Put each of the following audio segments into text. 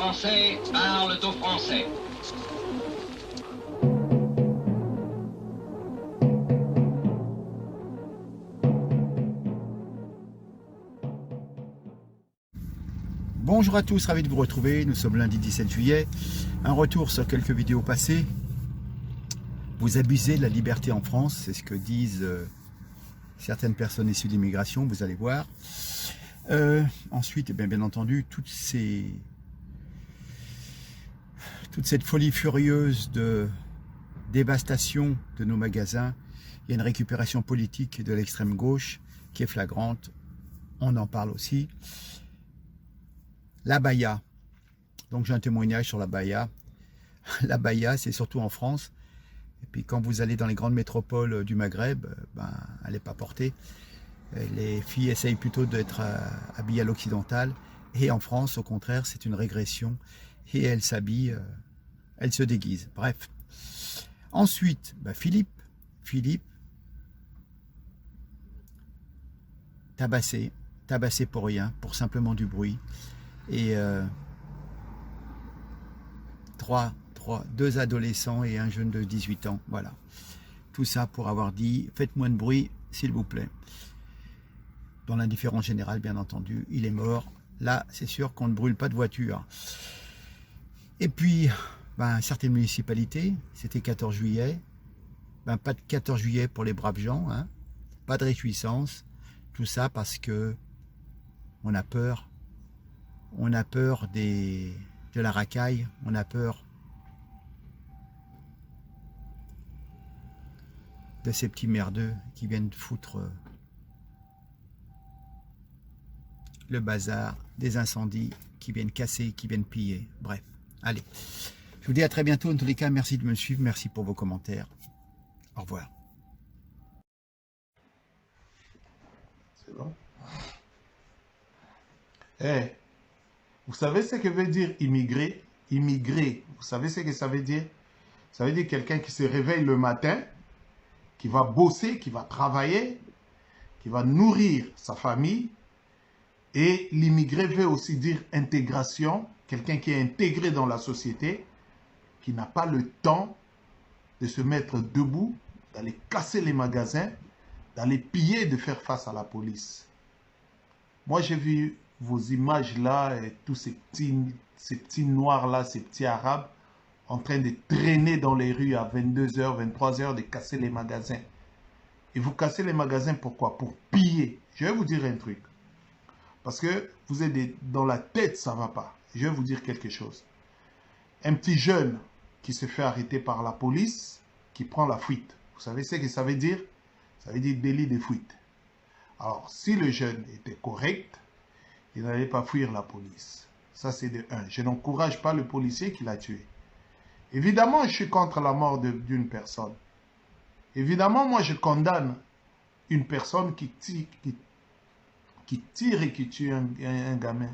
Français parlent aux Français. Bonjour à tous, ravi de vous retrouver. Nous sommes lundi 17 juillet. Un retour sur quelques vidéos passées. Vous abusez de la liberté en France, c'est ce que disent certaines personnes issues de l'immigration, vous allez voir. Ensuite, bien entendu, toute cette folie furieuse de dévastation de nos magasins. Il y a une récupération politique de l'extrême gauche qui est flagrante. On en parle aussi. L'abaya. Donc j'ai un témoignage sur l'abaya. L'abaya, c'est surtout en France. Et puis quand vous allez dans les grandes métropoles du Maghreb, elle n'est pas portée. Les filles essayent plutôt d'être habillées à l'occidental. Et en France, au contraire, c'est une régression. Et elles s'habillent, elles se déguisent. Bref. Ensuite, Philippe, tabassé pour rien, pour simplement du bruit. Et deux adolescents et un jeune de 18 ans, voilà. Tout ça pour avoir dit, faites moins de bruit, s'il vous plaît. Dans l'indifférence générale, bien entendu, il est mort. Là, c'est sûr qu'on ne brûle pas de voiture. Et puis, certaines municipalités, c'était 14 juillet, pas de 14 juillet pour les braves gens, hein, pas de réjouissance, tout ça parce que on a peur. On a peur de la racaille, on a peur de ces petits merdeux qui viennent foutre le bazar, des incendies, qui viennent casser, qui viennent piller. Bref, allez. Je vous dis à très bientôt. En tous les cas, merci de me suivre, merci pour vos commentaires. Au revoir. C'est bon. Vous savez ce que veut dire immigrer? Immigrer, vous savez ce que ça veut dire? Ça veut dire quelqu'un qui se réveille le matin, qui va bosser, qui va travailler, qui va nourrir sa famille. Et l'immigré veut aussi dire intégration, quelqu'un qui est intégré dans la société, qui n'a pas le temps de se mettre debout, d'aller casser les magasins, d'aller piller, de faire face à la police. Moi, j'ai vu vos images là, et tous ces petits noirs là, ces petits arabes, en train de traîner dans les rues à 22h, 23h, de casser les magasins. Et vous cassez les magasins pourquoi? Pour piller. Je vais vous dire un truc. Parce que vous êtes dans la tête, ça ne va pas. Je vais vous dire quelque chose. Un petit jeune qui se fait arrêter par la police, qui prend la fuite. Vous savez ce que ça veut dire? Ça veut dire délit de fuite. Alors, si le jeune était correct, il n'allait pas fuir la police. Ça, c'est de un. Je n'encourage pas le policier qui l'a tué. Évidemment, je suis contre la mort d'une personne. Évidemment, moi, je condamne une personne qui tire et qui tue un gamin.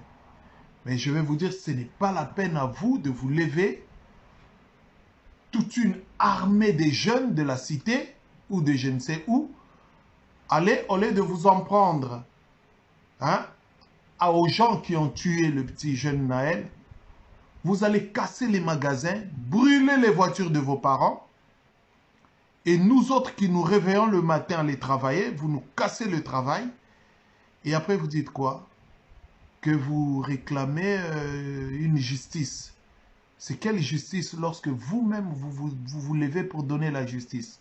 Mais je vais vous dire, ce n'est pas la peine à vous de vous lever toute une armée de jeunes de la cité ou de je ne sais où, aller au lieu de vous en prendre aux gens qui ont tué le petit jeune Naël, vous allez casser les magasins, brûler les voitures de vos parents, et nous autres qui nous réveillons le matin à aller travailler, vous nous cassez le travail, et après vous dites quoi? Que vous réclamez une justice. C'est quelle justice lorsque vous-même vous levez pour donner la justice?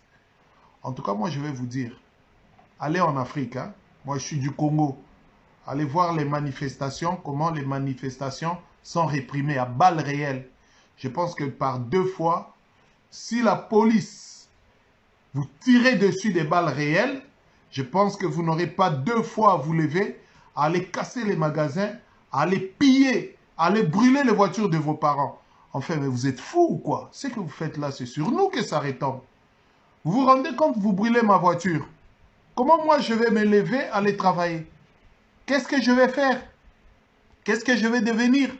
En tout cas, moi je vais vous dire, allez en Afrique, hein? Moi je suis du Congo. Allez voir les manifestations, comment les manifestations sont réprimées à balles réelles. Je pense que par 2 fois, si la police vous tirez dessus des balles réelles, je pense que vous n'aurez pas 2 fois à vous lever, à aller casser les magasins, à aller piller, à aller brûler les voitures de vos parents. Enfin, mais vous êtes fous ou quoi? Ce que vous faites là, c'est sur nous que ça retombe. Vous vous rendez compte, vous brûlez ma voiture. Comment moi je vais me lever, aller travailler? Qu'est-ce que je vais faire? Qu'est-ce que je vais devenir?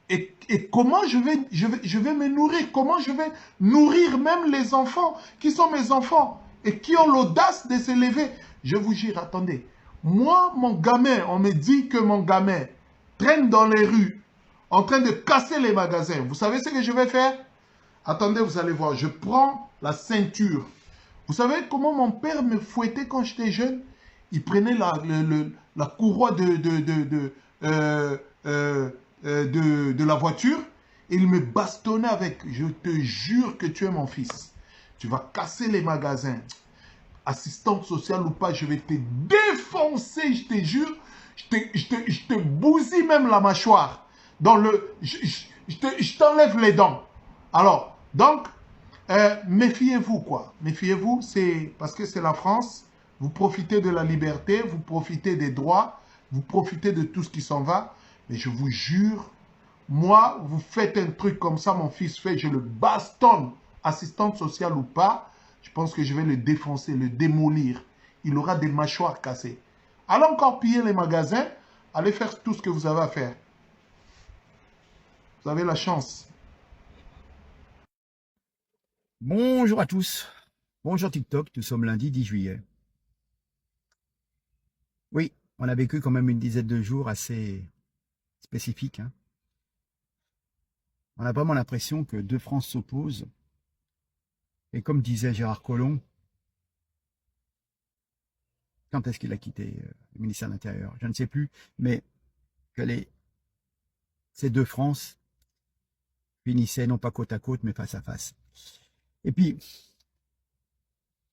Et comment je vais me nourrir? Comment je vais nourrir même les enfants qui sont mes enfants et qui ont l'audace de se lever? Je vous jure, attendez. Moi, mon gamin, on me dit que mon gamin traîne dans les rues en train de casser les magasins. Vous savez ce que je vais faire? Attendez, vous allez voir. Je prends la ceinture. Vous savez comment mon père me fouettait quand j'étais jeune? Il prenait la courroie de la voiture et il me bastonnait avec. Je te jure que tu es mon fils. Tu vas casser les magasins. Assistante sociale ou pas, je vais te défoncer, je te jure. Je te bousille même la mâchoire. Je t'enlève les dents. Alors, donc, méfiez-vous, quoi. Méfiez-vous, c'est parce que c'est la France. Vous profitez de la liberté, vous profitez des droits, vous profitez de tout ce qui s'en va. Mais je vous jure, moi, vous faites un truc comme ça, mon fils fait, je le bastonne, assistante sociale ou pas, je pense que je vais le défoncer, le démolir. Il aura des mâchoires cassées. Allez encore piller les magasins, allez faire tout ce que vous avez à faire. Vous avez la chance. Bonjour à tous. Bonjour TikTok, nous sommes lundi 10 juillet. Oui, on a vécu quand même une dizaine de jours assez spécifiques. Hein. On a vraiment l'impression que deux France s'opposent. Et comme disait Gérard Collomb, quand est-ce qu'il a quitté le ministère de l'Intérieur? Je ne sais plus, mais que ces deux France finissaient non pas côte à côte, mais face à face. Et puis,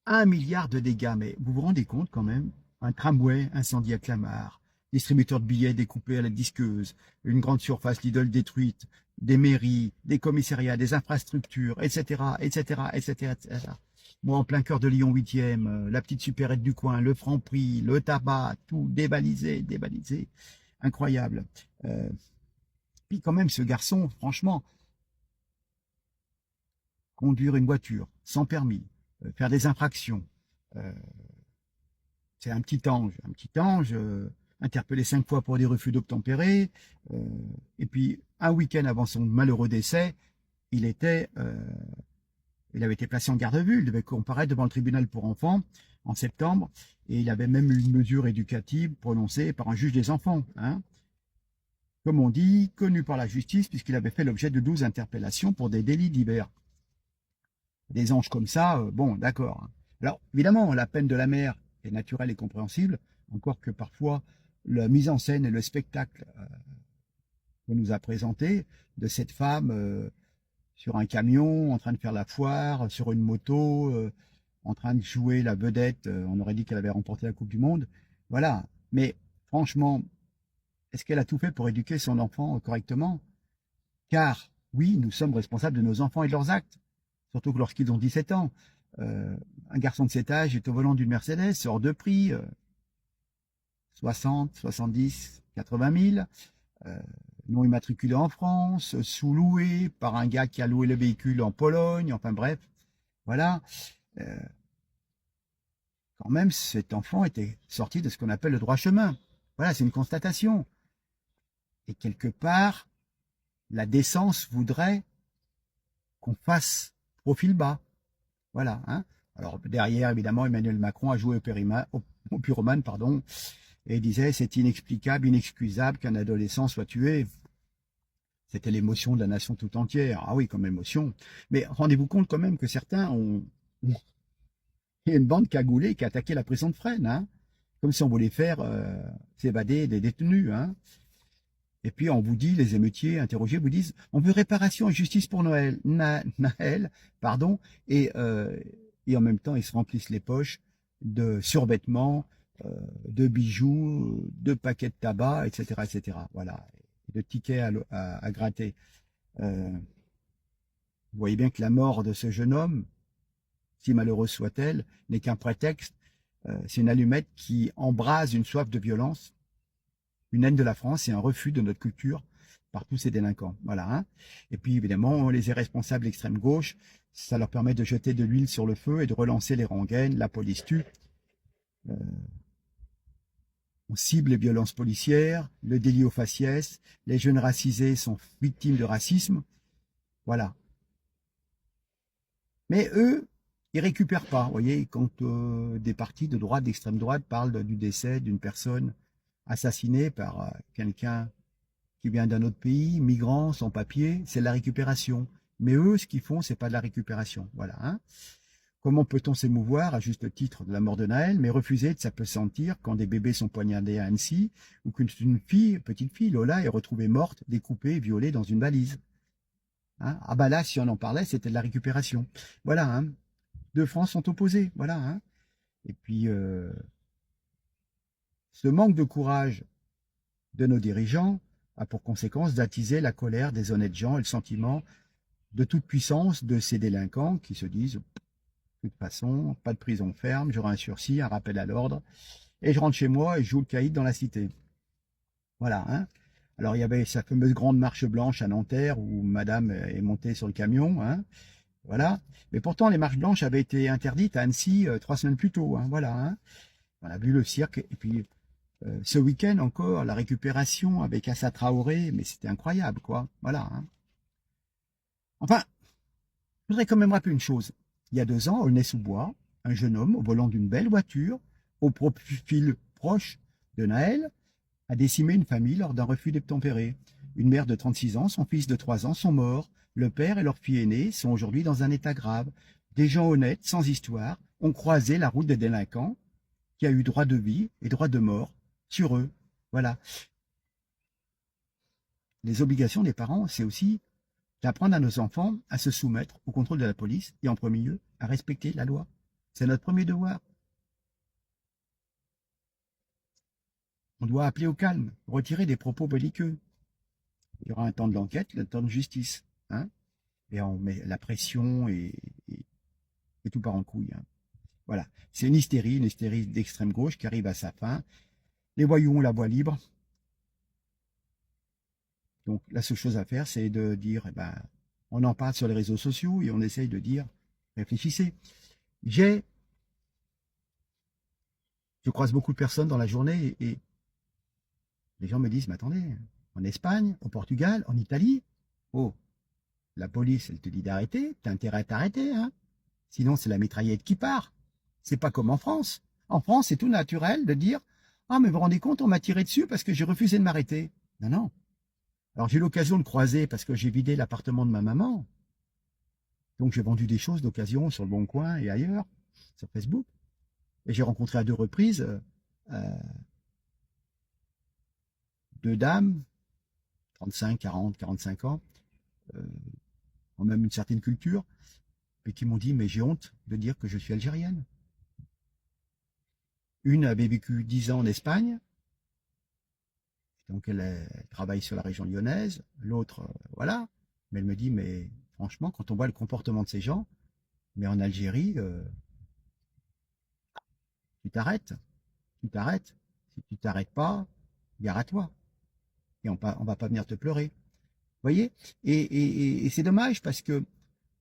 1 milliard de dégâts, mais vous vous rendez compte quand même, un tramway incendié à Clamart, distributeur de billets découpés à la disqueuse, une grande surface Lidl détruite, des mairies, des commissariats, des infrastructures, etc., etc., etc., etc. Moi, en plein cœur de Lyon 8e, la petite supérette du coin, le Franprix, le tabac, tout dévalisé, dévalisé. Incroyable. Puis quand même, ce garçon, franchement, conduire une voiture sans permis, faire des infractions, c'est un petit ange, interpellé 5 fois pour des refus d'obtempérer, et puis un week-end avant son malheureux décès, il avait été placé en garde à vue, il devait comparaître devant le tribunal pour enfants en septembre, et il avait même eu une mesure éducative prononcée par un juge des enfants, hein. Comme on dit, connu par la justice, puisqu'il avait fait l'objet de 12 interpellations pour des délits divers. Des anges comme ça, bon, d'accord. Alors, évidemment, la peine de la mère est naturelle et compréhensible, encore que parfois, la mise en scène et le spectacle qu'on nous a présenté de cette femme sur un camion, en train de faire la foire, sur une moto, en train de jouer la vedette, on aurait dit qu'elle avait remporté la Coupe du Monde, voilà. Mais franchement, est-ce qu'elle a tout fait pour éduquer son enfant correctement? Car, oui, nous sommes responsables de nos enfants et de leurs actes, surtout que lorsqu'ils ont 17 ans. Un garçon de cet âge est au volant d'une Mercedes, hors de prix, 60, 70, 80 000, non immatriculé en France, sous-loué par un gars qui a loué le véhicule en Pologne, enfin bref, voilà. Quand même, cet enfant était sorti de ce qu'on appelle le droit chemin. Voilà, c'est une constatation. Et quelque part, la décence voudrait qu'on fasse profil bas. Voilà. Hein. Alors derrière, évidemment, Emmanuel Macron a joué au pyromane, pardon, et disait c'est inexplicable, inexcusable qu'un adolescent soit tué. C'était l'émotion de la nation tout entière. Ah oui, comme émotion. Mais rendez-vous compte quand même que certains ont... Il y a une bande cagoulée qui a attaqué la prison de Fresnes, hein, comme si on voulait faire s'évader des détenus. Hein. Et puis on vous dit, les émeutiers interrogés vous disent, on veut réparation et justice pour Naël, pardon, et en même temps ils se remplissent les poches de survêtements, de bijoux, de paquets de tabac, etc., etc. Voilà, de tickets à gratter. Vous voyez bien que la mort de ce jeune homme, si malheureuse soit-elle, n'est qu'un prétexte. C'est une allumette qui embrase une soif de violence, une haine de la France et un refus de notre culture par tous ces délinquants. Voilà. Hein. Et puis évidemment, les irresponsables d'extrême gauche, ça leur permet de jeter de l'huile sur le feu et de relancer les rengaines, la police tue. On cible les violences policières, le délit au faciès, les jeunes racisés sont victimes de racisme. Voilà. Mais eux, ils récupèrent pas. Vous voyez, quand des partis de droite, d'extrême droite parlent du décès d'une personne assassinée par quelqu'un qui vient d'un autre pays, migrant, sans papier, c'est de la récupération. Mais eux, ce qu'ils font, c'est pas de la récupération. Voilà. Hein. Comment peut-on s'émouvoir, à juste titre, de la mort de Naël, mais refuser de s'apesantir quand des bébés sont poignardés à Annecy, ou qu'une petite fille, Lola, est retrouvée morte, découpée, violée dans une valise. Hein. Ah bah là, si on en parlait, c'était de la récupération. Voilà. Hein. Deux francs sont opposés. Voilà. Hein. Et puis, ce manque de courage de nos dirigeants a pour conséquence d'attiser la colère des honnêtes gens et le sentiment de toute puissance de ces délinquants qui se disent de toute façon, pas de prison ferme, j'aurai un sursis, un rappel à l'ordre, et je rentre chez moi et je joue le caïd dans la cité. Voilà. Hein. Alors il y avait sa fameuse grande marche blanche à Nanterre où madame est montée sur le camion. Hein. Voilà. Mais pourtant, les marches blanches avaient été interdites à Annecy 3 semaines plus tôt. Hein. Voilà. Hein. On a vu le cirque. Et puis, ce week-end encore, la récupération avec Assa Traoré, mais c'était incroyable, quoi. Voilà. Hein. Enfin, je voudrais quand même rappeler une chose. Il y a 2 ans, à Aulnay-sous-Bois, un jeune homme, au volant d'une belle voiture, au profil proche de Naël, a décimé une famille lors d'un refus d'obtempérer. Une mère de 36 ans, son fils de 3 ans sont morts. Le père et leur fille aînée sont aujourd'hui dans un état grave. Des gens honnêtes, sans histoire, ont croisé la route des délinquants, qui a eu droit de vie et droit de mort sur eux. Voilà. Les obligations des parents, c'est aussi d'apprendre à nos enfants à se soumettre au contrôle de la police et en premier lieu à respecter la loi. C'est notre premier devoir. On doit appeler au calme, retirer des propos belliqueux. Il y aura un temps de l'enquête, le temps de justice. Hein, et on met la pression et tout part en couille. Hein. Voilà. C'est une hystérie d'extrême gauche qui arrive à sa fin. Les voyous ont la voie libre. Donc la seule chose à faire, c'est de dire, on en parle sur les réseaux sociaux et on essaye de dire, réfléchissez. Je croise beaucoup de personnes dans la journée et les gens me disent, mais attendez, en Espagne, au Portugal, en Italie, oh, la police, elle te dit d'arrêter, t'as intérêt à t'arrêter, hein. Sinon, c'est la mitraillette qui part. C'est pas comme en France. En France, c'est tout naturel de dire, ah, mais vous vous rendez compte, on m'a tiré dessus parce que j'ai refusé de m'arrêter. Non, non. Alors, j'ai eu l'occasion de croiser parce que j'ai vidé l'appartement de ma maman. Donc, j'ai vendu des choses d'occasion sur le Bon Coin et ailleurs, sur Facebook. Et j'ai rencontré à 2 reprises 2 dames, 35, 40, 45 ans, ont même une certaine culture, et qui m'ont dit, mais j'ai honte de dire que je suis algérienne. Une avait vécu 10 ans en Espagne, donc elle travaille sur la région lyonnaise, l'autre, voilà, mais elle me dit, mais franchement, quand on voit le comportement de ces gens, mais en Algérie, tu t'arrêtes, si tu t'arrêtes pas, gare à toi, et on va pas venir te pleurer. Vous voyez, et c'est dommage parce que,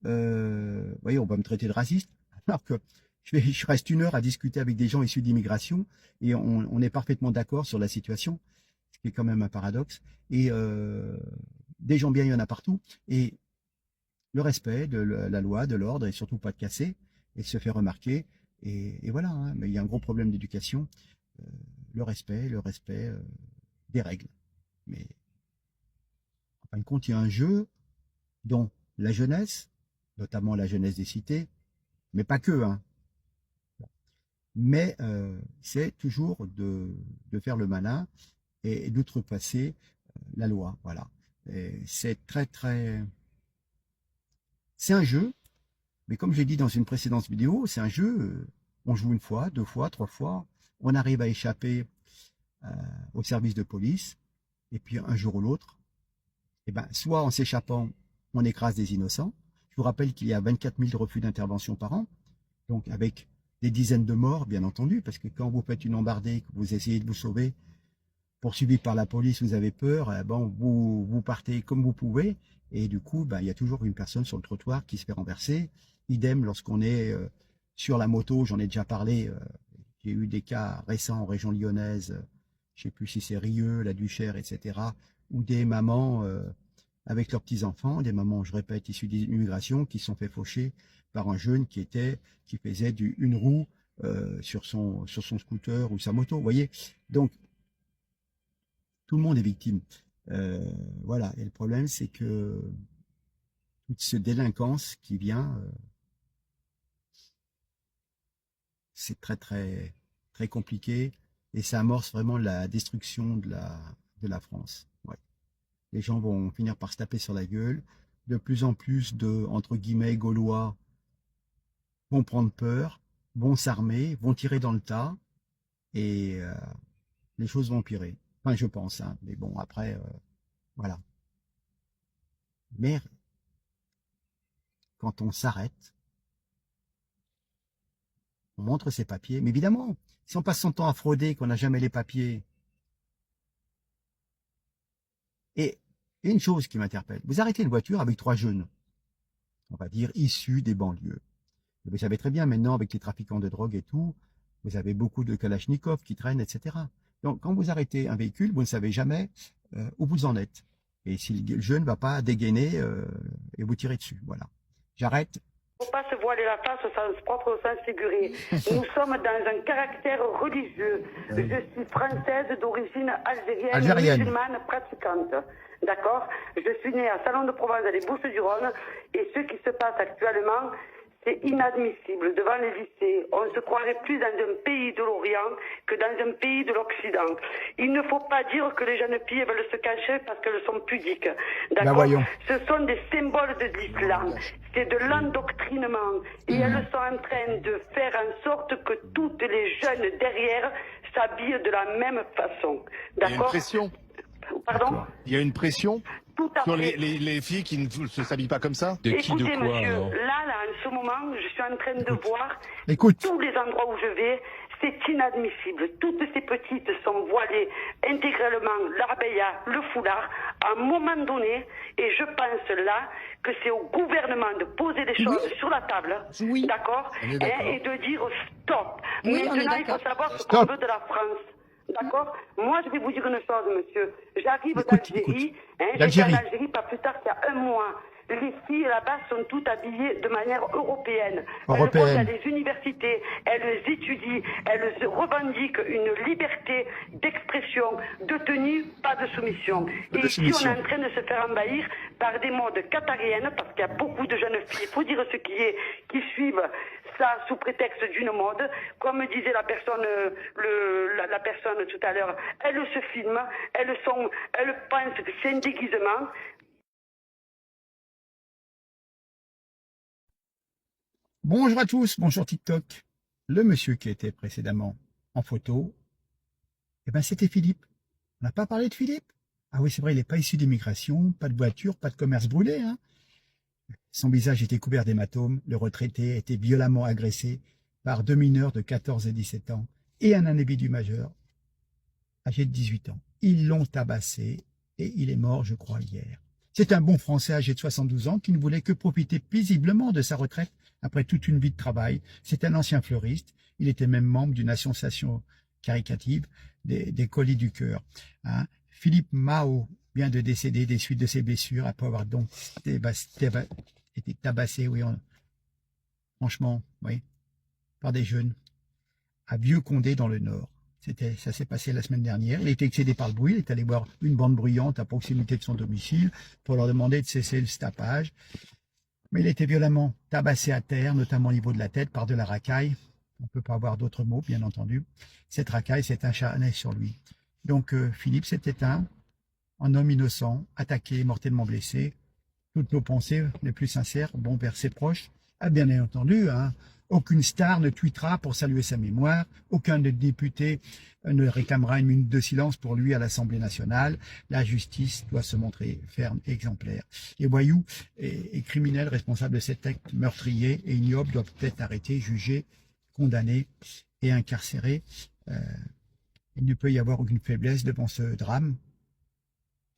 vous voyez, on va me traiter de raciste, alors que je reste 1 heure à discuter avec des gens issus d'immigration et on est parfaitement d'accord sur la situation, ce qui est quand même un paradoxe. Et des gens bien, il y en a partout. Et le respect de la loi, de l'ordre, et surtout pas de casser et de se faire remarquer. Et voilà, hein, mais il y a un gros problème d'éducation. Le respect des règles. Mais en fin de compte, il y a un jeu dont la jeunesse, notamment la jeunesse des cités, mais pas que, hein, mais c'est toujours de faire le malin et d'outrepasser la loi. Voilà. C'est c'est un jeu, mais comme j'ai dit dans une précédente vidéo, c'est un jeu, on joue 1 fois, 2 fois, 3 fois, on arrive à échapper au service de police, et puis un jour ou l'autre, soit en s'échappant, on écrase des innocents. Je vous rappelle qu'il y a 24 000 refus d'intervention par an, donc avec des dizaines de morts, bien entendu, parce que quand vous faites une embardée, que vous essayez de vous sauver, poursuivi par la police, vous avez peur, vous partez comme vous pouvez, et du coup, il y a toujours une personne sur le trottoir qui se fait renverser. Idem lorsqu'on est sur la moto, j'en ai déjà parlé, j'ai eu des cas récents en région lyonnaise, je ne sais plus si c'est Rieux, la Duchère, etc., où des mamans avec leurs petits-enfants, des mamans, je répète, issues d'immigration, qui se sont fait faucher par un jeune qui faisait du 1 roue sur son scooter ou sa moto, vous voyez. Donc, tout le monde est victime. Voilà, et le problème, c'est que toute cette délinquance qui vient, c'est très, très, très compliqué, et ça amorce vraiment la destruction de la France. Ouais. Les gens vont finir par se taper sur la gueule. De plus en plus de, entre guillemets, Gaulois vont prendre peur, vont s'armer, vont tirer dans le tas, et les choses vont empirer. Enfin, je pense, hein. Mais bon, après, voilà. Mais quand on s'arrête, on montre ses papiers. Mais évidemment, si on passe son temps à frauder, qu'on n'a jamais les papiers. Et une chose qui m'interpelle, vous arrêtez une voiture avec 3 jeunes, on va dire issus des banlieues. Et vous savez très bien, maintenant, avec les trafiquants de drogue et tout, vous avez beaucoup de Kalachnikov qui traînent, etc. Donc, quand vous arrêtez un véhicule, vous ne savez jamais où vous en êtes. Et si le jeune ne va pas dégainer et vous tirer dessus. Voilà. J'arrête. Il ne faut pas se voiler la face au sens propre, au sens figuré. Nous sommes dans un caractère religieux. Je suis française d'origine algérienne, musulmane, pratiquante. D'accord? Je suis née à Salon de Provence, dans les Bouches-du-Rhône, et ce qui se passe actuellement, c'est inadmissible. Devant les lycées, on se croirait plus dans un pays de l'Orient que dans un pays de l'Occident. Il ne faut pas dire que les jeunes filles veulent se cacher parce qu'elles sont pudiques. D'accord? Ce sont des symboles de l'islam. C'est de l'endoctrinement. Et elles sont en train de faire en sorte que toutes les jeunes derrière s'habillent de la même façon. D'accord? Il y a une pression. Pardon? Il y a une pression tout à sur fait. les filles qui ne se s'habillent pas comme ça. Écoutez, monsieur, là, en ce moment, je suis en train de voir tous les endroits où je vais, c'est inadmissible. Toutes ces petites sont voilées intégralement, l'abaya, le foulard, à un moment donné, et je pense là que c'est au gouvernement de poser les choses sur la table, d'accord, et de dire stop. Maintenant, il faut savoir ce qu'on veut de la France. D'accord? Moi, je vais vous dire une chose, monsieur. J'arrive d'Algérie. J'étais en Algérie pas plus tard qu'il y a un mois. Les filles là-bas sont toutes habillées de manière européenne. Elles vont dans les universités, elles étudient, elles revendiquent une liberté d'expression, de tenue, pas de soumission. Et ici, on est en train de se faire envahir par des modes qatariennes, parce qu'il y a beaucoup de jeunes filles, il faut dire ce qui est, qui suivent ça sous prétexte d'une mode. Comme disait la personne, la personne tout à l'heure, elles se filment, elles pensent que c'est un déguisement. Bonjour à tous, bonjour TikTok. Le monsieur qui était précédemment en photo, eh ben c'était Philippe. On n'a pas parlé de Philippe? Ah oui, c'est vrai, il n'est pas issu d'immigration, pas de voiture, pas de commerce brûlé. Hein. Son visage était couvert d'hématomes. Le retraité était violemment agressé par 2 mineurs de 14 et 17 ans et un individu majeur âgé de 18 ans. Ils l'ont tabassé et il est mort, je crois, hier. C'est un bon Français âgé de 72 ans qui ne voulait que profiter paisiblement de sa retraite après toute une vie de travail. C'est un ancien fleuriste. Il était même membre d'une association caritative des colis du cœur. Hein. Philippe Mao vient de décéder des suites de ses blessures après avoir donc été tabassé, oui, franchement, oui, par des jeunes à Vieux-Condé dans le Nord. Ça s'est passé la semaine dernière. Il a été excédé par le bruit. Il est allé voir une bande bruyante à proximité de son domicile pour leur demander de cesser le tapage. Mais il a été violemment tabassé à terre, notamment au niveau de la tête, par de la racaille. On ne peut pas avoir d'autres mots, bien entendu. Cette racaille s'est acharnée sur lui. Donc, Philippe s'est éteint en homme innocent, attaqué, mortellement blessé. Toutes nos pensées les plus sincères vont vers ses proches. Ah, bien entendu, hein. Aucune star ne tweetera pour saluer sa mémoire. Aucun député ne réclamera une minute de silence pour lui à l'Assemblée nationale. La justice doit se montrer ferme et exemplaire. Les voyous et criminels responsables de cet acte meurtrier et ignoble doivent être arrêtés, jugés, condamnés et incarcérés. Il ne peut y avoir aucune faiblesse devant ce drame.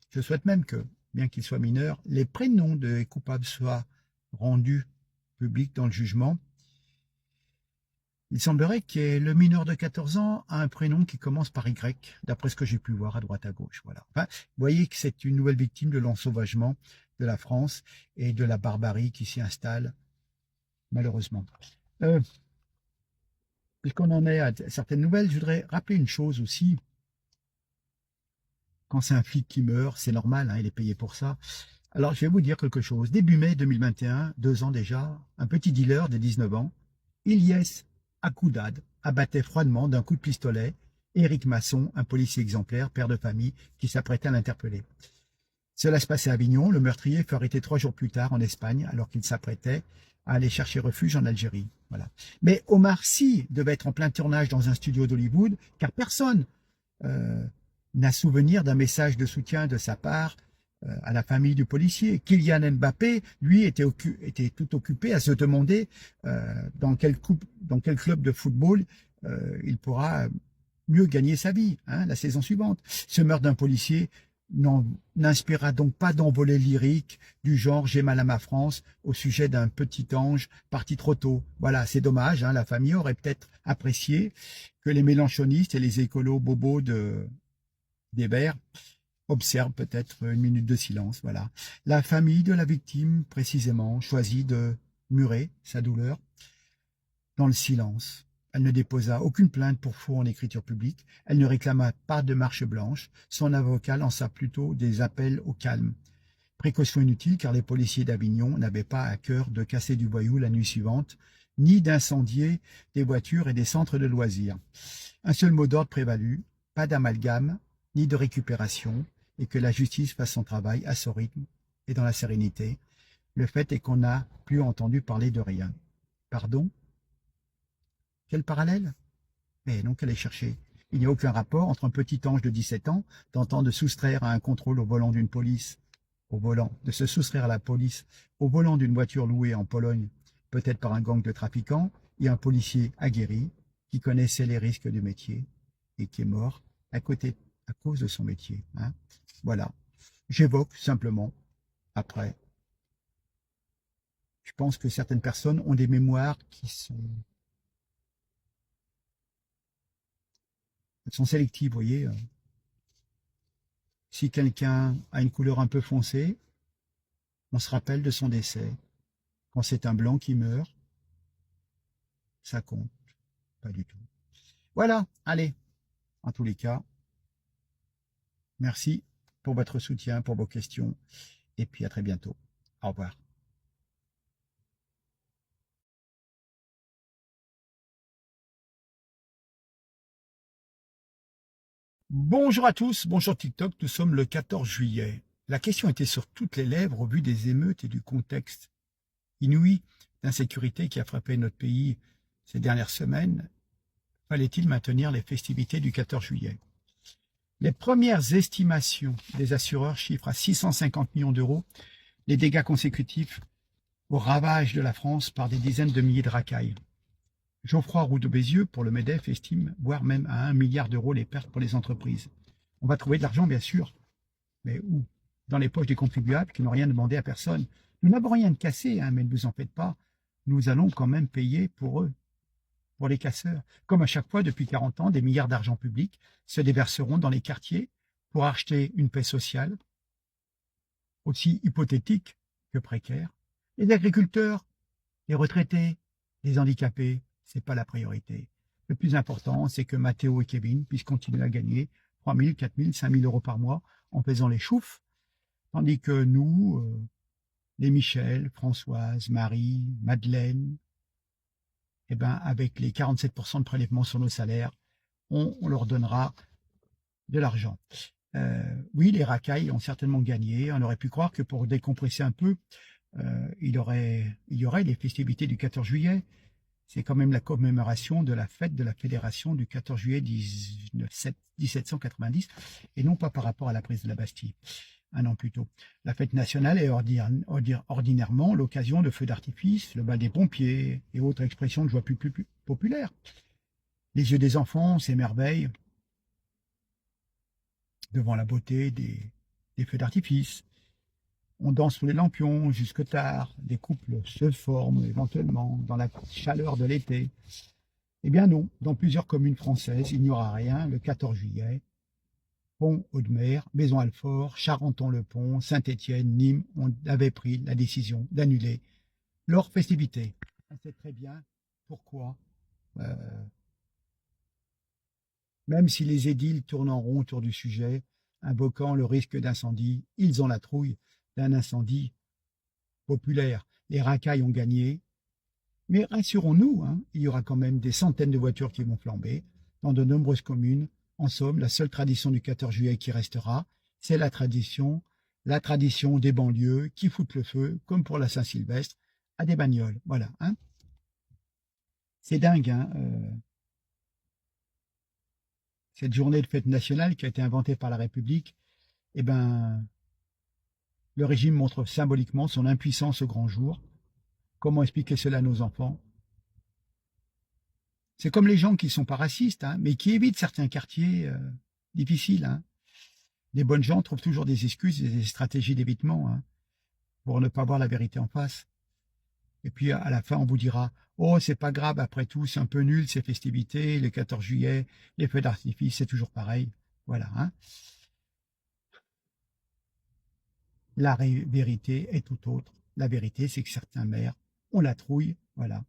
Je souhaite même que, bien qu'il soit mineur, les prénoms des coupables soient rendus publics dans le jugement. Il semblerait que le mineur de 14 ans a un prénom qui commence par Y, d'après ce que j'ai pu voir à droite à gauche. Voilà. Enfin, vous voyez que c'est une nouvelle victime de l'ensauvagement de la France et de la barbarie qui s'y installe, malheureusement. Puisqu'on en est à certaines nouvelles, je voudrais rappeler une chose aussi. quand c'est un flic qui meurt, c'est normal, hein, il est payé pour ça. Alors, je vais vous dire quelque chose. Début mai 2021, 2 ans déjà, un petit dealer de 19 ans, Ilyes Akoudad, abattait froidement d'un coup de pistolet Éric Masson, un policier exemplaire, père de famille, qui s'apprêtait à l'interpeller. Cela se passait à Avignon. Le meurtrier fut arrêté 3 jours plus tard en Espagne, alors qu'il s'apprêtait à aller chercher refuge en Algérie. Voilà. Mais Omar Sy devait être en plein tournage dans un studio d'Hollywood, car personne n'a souvenir d'un message de soutien de sa part à la famille du policier. Kylian Mbappé, lui, était tout occupé à se demander dans quel club de football il pourra mieux gagner sa vie la saison suivante. Ce meurtre d'un policier n'inspirera donc pas d'envolée lyrique du genre « J'ai mal à ma France » au sujet d'un petit ange parti trop tôt. Voilà, c'est dommage, la famille aurait peut-être apprécié que les mélanchonistes et les écolos bobos des Verts observent peut-être une minute de silence. Voilà. La famille de la victime, précisément, choisit de murer sa douleur dans le silence. Elle ne déposa aucune plainte pour faux en écriture publique. Elle ne réclama pas de marche blanche. Son avocat lança plutôt des appels au calme. Précaution inutile car les policiers d'Avignon n'avaient pas à cœur de casser du voyou la nuit suivante, ni d'incendier des voitures et des centres de loisirs. Un seul mot d'ordre prévalut, pas d'amalgame, ni de récupération, et que la justice fasse son travail à son rythme et dans la sérénité. Le fait est qu'on n'a plus entendu parler de rien. Pardon ? Quel parallèle? Mais non, qu'elle est chercher. Il n'y a aucun rapport entre un petit ange de 17 ans tentant de soustraire à un contrôle au volant d'une police, de se soustraire à la police au volant d'une voiture louée en Pologne, peut-être par un gang de trafiquants, et un policier aguerri qui connaissait les risques du métier et qui est mort à cause de son métier. Voilà. J'évoque simplement, après, je pense que certaines personnes ont des mémoires qui sont sélectives, vous voyez. Si quelqu'un a une couleur un peu foncée, on se rappelle de son décès. Quand c'est un blanc qui meurt, ça compte pas du tout. Voilà, allez, en tous les cas, merci pour votre soutien, pour vos questions, et puis à très bientôt. Au revoir. Bonjour à tous, bonjour TikTok, nous sommes le 14 juillet. La question était sur toutes les lèvres au vu des émeutes et du contexte inouï d'insécurité qui a frappé notre pays ces dernières semaines. Fallait-il maintenir les festivités du 14 juillet? Les premières estimations des assureurs chiffrent à 650 millions d'euros les dégâts consécutifs au ravage de la France par des dizaines de milliers de racailles. Geoffroy Roux de Bézieux, pour le MEDEF, estime, voire même à 1 milliard d'euros les pertes pour les entreprises. On va trouver de l'argent, bien sûr, mais où? Dans les poches des contribuables qui n'ont rien demandé à personne. Nous n'avons rien de cassé, mais ne vous en faites pas. Nous allons quand même payer pour eux, pour les casseurs. Comme à chaque fois, depuis 40 ans, des milliards d'argent public se déverseront dans les quartiers pour acheter une paix sociale, aussi hypothétique que précaire. Les agriculteurs, les retraités, les handicapés, c'est pas la priorité. Le plus important, c'est que Mathéo et Kevin puissent continuer à gagner 3 000, 4 000, 5 000 euros par mois en faisant les choufs, tandis que nous, les Michel, Françoise, Marie, Madeleine, avec les 47% de prélèvement sur nos salaires, on leur donnera de l'argent. Oui, les racailles ont certainement gagné. On aurait pu croire que pour décompresser un peu, il y aurait les festivités du 14 juillet. C'est quand même la commémoration de la fête de la Fédération du 14 juillet 1790, et non pas par rapport à la prise de la Bastille, un an plus tôt. La fête nationale est ordinairement l'occasion de feux d'artifice, le bal des pompiers et autres expressions de joie plus populaires. Les yeux des enfants s'émerveillent devant la beauté des feux d'artifice. On danse sous les lampions jusque tard, des couples se forment éventuellement dans la chaleur de l'été. Eh bien non, dans plusieurs communes françaises, il n'y aura rien le 14 juillet. Pont-Audemer, Maison-Alfort, Charenton-le-Pont, Saint-Étienne, Nîmes ont avait pris la décision d'annuler leurs festivités. On sait très bien pourquoi. Même si les édiles tournent en rond autour du sujet, invoquant le risque d'incendie. Ils ont la trouille d'un incendie populaire. Les racailles ont gagné. Mais rassurons-nous, hein, il y aura quand même des centaines de voitures qui vont flamber dans de nombreuses communes. En somme, la seule tradition du 14 juillet qui restera, c'est la tradition des banlieues qui foutent le feu, comme pour la Saint-Sylvestre, à des bagnoles. Voilà. Hein. C'est dingue, hein, cette journée de fête nationale qui a été inventée par la République, eh ben, le régime montre symboliquement son impuissance au grand jour. Comment expliquer cela à nos enfants? C'est comme les gens qui ne sont pas racistes, hein, mais qui évitent certains quartiers difficiles. Hein. Les bonnes gens trouvent toujours des excuses et des stratégies d'évitement hein, pour ne pas voir la vérité en face. Et puis à la fin, on vous dira « Oh, c'est pas grave, après tout, c'est un peu nul ces festivités, le 14 juillet, les feux d'artifice, c'est toujours pareil. » Voilà. Hein. La vérité est tout autre. La vérité, c'est que certains maires ont la trouille. Voilà.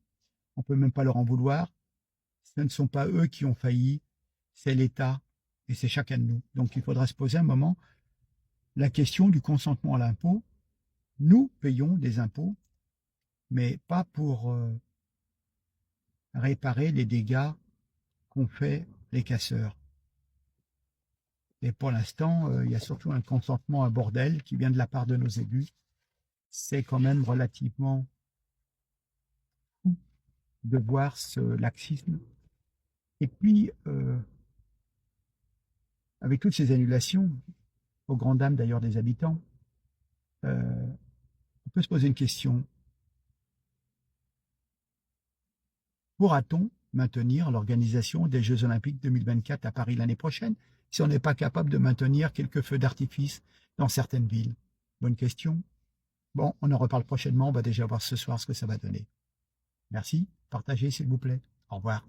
On ne peut même pas leur en vouloir. Ce ne sont pas eux qui ont failli, c'est l'État et c'est chacun de nous. Donc il faudra se poser un moment la question du consentement à l'impôt. Nous payons des impôts, mais pas pour réparer les dégâts qu'ont fait les casseurs. Et pour l'instant, il y a surtout un consentement à bordel qui vient de la part de nos élus. C'est quand même relativement fou de voir ce laxisme. Et puis, avec toutes ces annulations, aux grandes dames d'ailleurs des habitants, on peut se poser une question. Pourra-t-on maintenir l'organisation des Jeux Olympiques 2024 à Paris l'année prochaine si on n'est pas capable de maintenir quelques feux d'artifice dans certaines villes? Bonne question. Bon, on en reparle prochainement. On va déjà voir ce soir ce que ça va donner. Merci. Partagez s'il vous plaît. Au revoir.